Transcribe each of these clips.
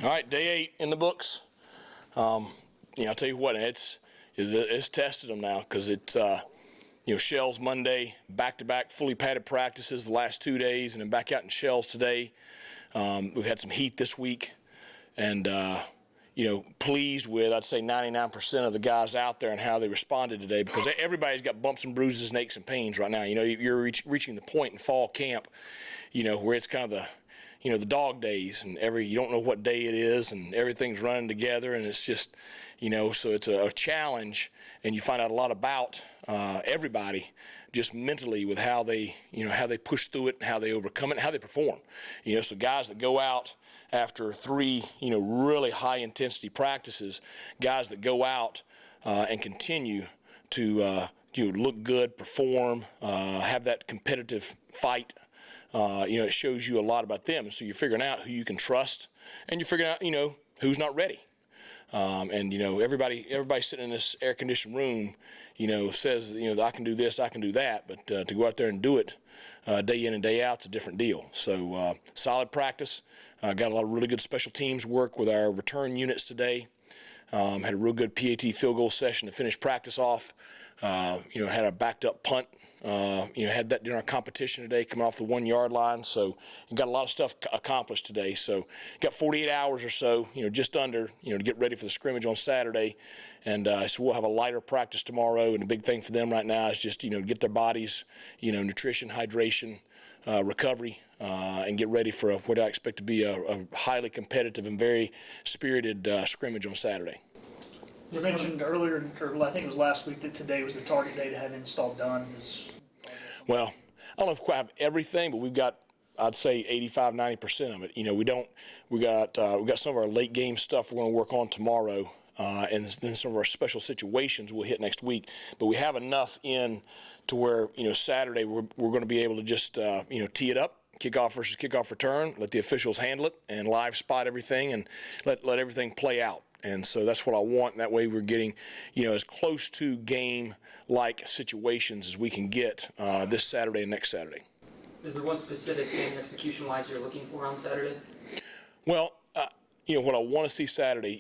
All right, day 8 in the books. I'll tell you what, it's tested them now because it's, Shells Monday, back-to-back fully padded practices the last 2 days, and then back out in Shells today. We've had some heat this week, and, pleased with, I'd say 99% of the guys out there and how they responded today, because everybody's got bumps and bruises and aches and pains right now. You're reaching the point in fall camp, where it's kind of the dog days, and you don't know what day it is, and everything's running together, and it's just, so it's a challenge, and you find out a lot about everybody just mentally with how they push through it and how they overcome it and how they perform. So guys that go out after 3, really high intensity practices, guys that go out and continue to look good, perform, have that competitive fight. It shows you a lot about them. And so you're figuring out who you can trust, and you're figuring out, who's not ready. Everybody sitting in this air-conditioned room, says, I can do this, I can do that. But to go out there and do it day in and day out, it's a different deal. So solid practice. Got a lot of really good special teams work with our return units today. Had a real good PAT field goal session to finish practice off. Had a backed up punt. Had that during our competition today, coming off the 1-yard line. So got a lot of stuff accomplished today. So got 48 hours or so, just under, to get ready for the scrimmage on Saturday. And so we'll have a lighter practice tomorrow. And the big thing for them right now is just, get their bodies, nutrition, hydration, recovery, and get ready for what I expect to be a highly competitive and very spirited scrimmage on Saturday. You mentioned earlier, or I think it was last week, that today was the target day to have install done. Well, I don't know if we quite have everything, but we've got, I'd say 85–90% of it. We got some of our late game stuff we're going to work on tomorrow, and then some of our special situations we'll hit next week. But we have enough in to where Saturday we're going to be able to just tee it up. Kickoff versus kickoff return, let the officials handle it and live spot everything and let everything play out. And so that's what I want. And that way we're getting, as close to game-like situations as we can get this Saturday and next Saturday. Is there one specific thing execution-wise you're looking for on Saturday? Well, what I want to see Saturday,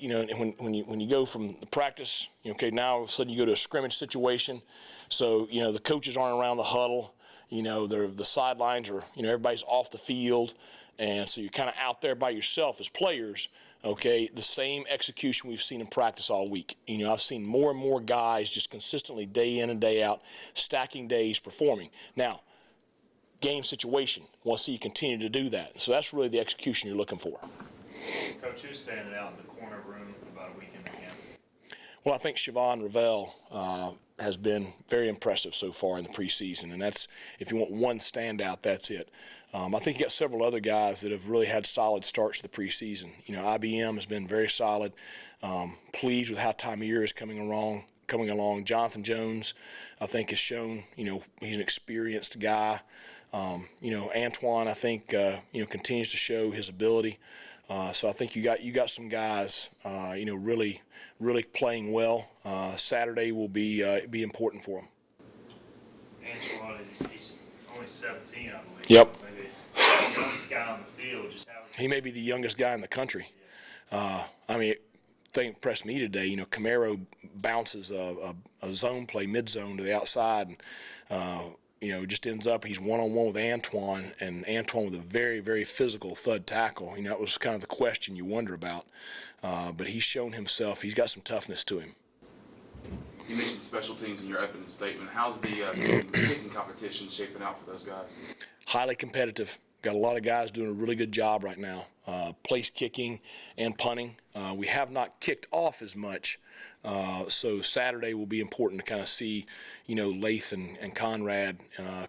when you go from the practice, now all of a sudden you go to a scrimmage situation. So, the coaches aren't around the huddle. The sidelines are, everybody's off the field. And so you're kind of out there by yourself as players, okay, the same execution we've seen in practice all week. I've seen more and more guys just consistently day in and day out, stacking days, performing. Now, game situation, want to see you continue to do that. So that's really the execution you're looking for. Coach, who's standing out in the corner room about a week in camp? Well, I think Siobhan Ravel has been very impressive so far in the preseason, and that's, if you want one standout, that's it. I think you got several other guys that have really had solid starts to the preseason. IBM has been very solid. Pleased with how Tamir is coming along. Jonathan Jones, I think, has shown, he's an experienced guy. Antoine, I think, continues to show his ability. So I think you got some guys, really playing well. Saturday will be important for them. Antoine, he's only 17, I believe. Yep. Maybe the youngest guy on the field. He may be the youngest guy in the country. The thing that impressed me today, Camaro bounces a zone play, mid-zone to the outside, and just ends up, he's one-on-one with Antoine, and Antoine with a very, very physical thud tackle. That was kind of the question you wonder about. But he's shown himself. He's got some toughness to him. You mentioned special teams in your opening statement. How's the kicking competition shaping out for those guys? Highly competitive. Got a lot of guys doing a really good job right now. Place kicking and punting. We have not kicked off as much. So Saturday will be important to kind of see, Lath and Conrad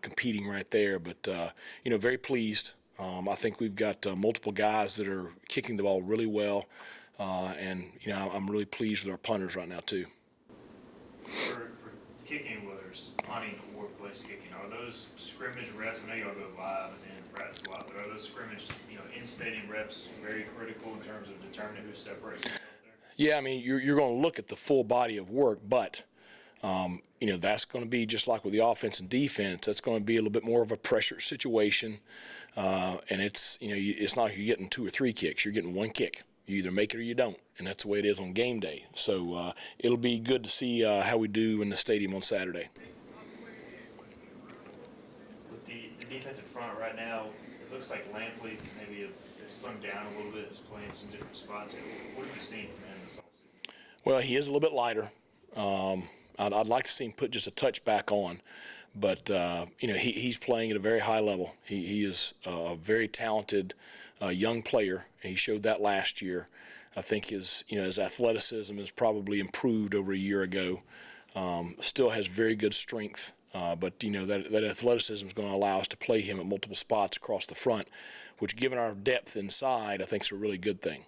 competing right there. But, very pleased. I think we've got multiple guys that are kicking the ball really well. And, I'm really pleased with our punters right now, too. For kicking, whether it's punting or place kicking, are those scrimmage reps? I know y'all go live and practice a lot, but are those scrimmage, in-stadium reps very critical in terms of determining who separates himself there? Yeah, you're going to look at the full body of work, but that's going to be just like with the offense and defense. That's going to be a little bit more of a pressure situation, and it's not like you're getting 2 or 3 kicks. You're getting 1 kick. You either make it or you don't, and that's the way it is on game day. So it'll be good to see how we do in the stadium on Saturday. With the defensive front right now, it looks like Lampley maybe has slimmed down a little bit, is playing some different spots. What have you seen from him this offseason? Well, he is a little bit lighter. I'd like to see him put just a touch back on, but he's playing at a very high level. He is a very talented young player. He showed that last year. I think his athleticism has probably improved over a year ago. Still has very good strength, but that athleticism is going to allow us to play him at multiple spots across the front, which, given our depth inside, I think is a really good thing.